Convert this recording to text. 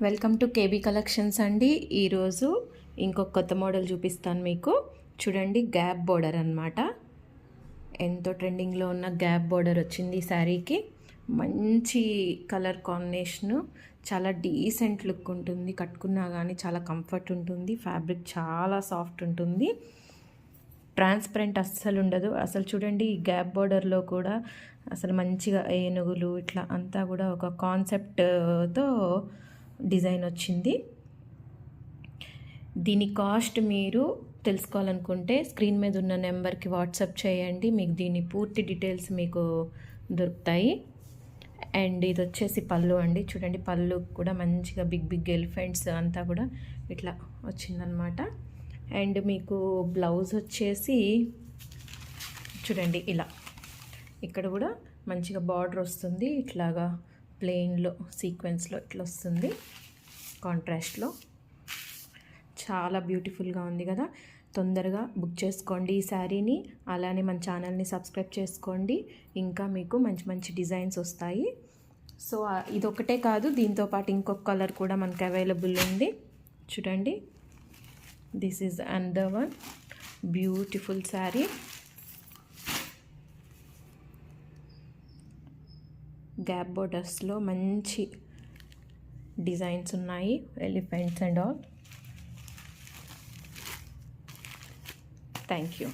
Welcome to KB collections అండి. ఈరోజు ఇంకొక కొత్త మోడల్ చూపిస్తాను మీకు. చూడండి, గ్యాప్ బోర్డర్ అనమాట. ఎంతో ట్రెండింగ్లో ఉన్న గ్యాప్ బోర్డర్ వచ్చింది ఈ శారీకి. మంచి కలర్ కాంబినేషను, చాలా డీసెంట్ లుక్ ఉంటుంది. కట్టుకున్నా కానీ చాలా కంఫర్ట్ ఉంటుంది. ఫ్యాబ్రిక్ చాలా సాఫ్ట్ ఉంటుంది. ట్రాన్స్పరెంట్ అస్సలు ఉండదు. అసలు చూడండి, ఈ గ్యాప్ బోర్డర్లో కూడా అసలు మంచిగా ఏనుగులు ఇట్లా అంతా కూడా ఒక కాన్సెప్ట్తో డిజైన్ వచ్చింది. దీని కాస్ట్ మీరు తెలుసుకోవాలనుకుంటే స్క్రీన్ మీద ఉన్న నెంబర్కి వాట్సాప్ చేయండి. మీకు దీని పూర్తి డీటెయిల్స్ మీకు దొరుకుతాయి. అండ్ ఇది వచ్చేసి పళ్ళు అండి. చూడండి, పళ్ళు కూడా మంచిగా బిగ్ బిగ్ ఎలిఫెంట్స్ అంతా కూడా ఇట్లా వచ్చిందనమాట. అండ్ మీకు బ్లౌజ్ వచ్చేసి చూడండి ఇలా, ఇక్కడ కూడా మంచిగా బార్డర్ వస్తుంది. ఇట్లాగా ప్లెయిన్లో సీక్వెన్స్లో ఇట్లా వస్తుంది కాంట్రాస్ట్లో. చాలా బ్యూటిఫుల్గా ఉంది కదా. తొందరగా బుక్ చేసుకోండి ఈ శారీని. అలానే మన ఛానల్ని సబ్స్క్రైబ్ చేసుకోండి. ఇంకా మీకు మంచి మంచి డిజైన్స్ వస్తాయి. సో ఇదొకటే కాదు, దీంతోపాటు ఇంకొక కలర్ కూడా మనకు అవైలబుల్ ఉంది. చూడండి, this is another one beautiful sari. Gap బోర్డర్స్లో మంచి డిజైన్స్ ఉన్నాయి, elephants and all. Thank you.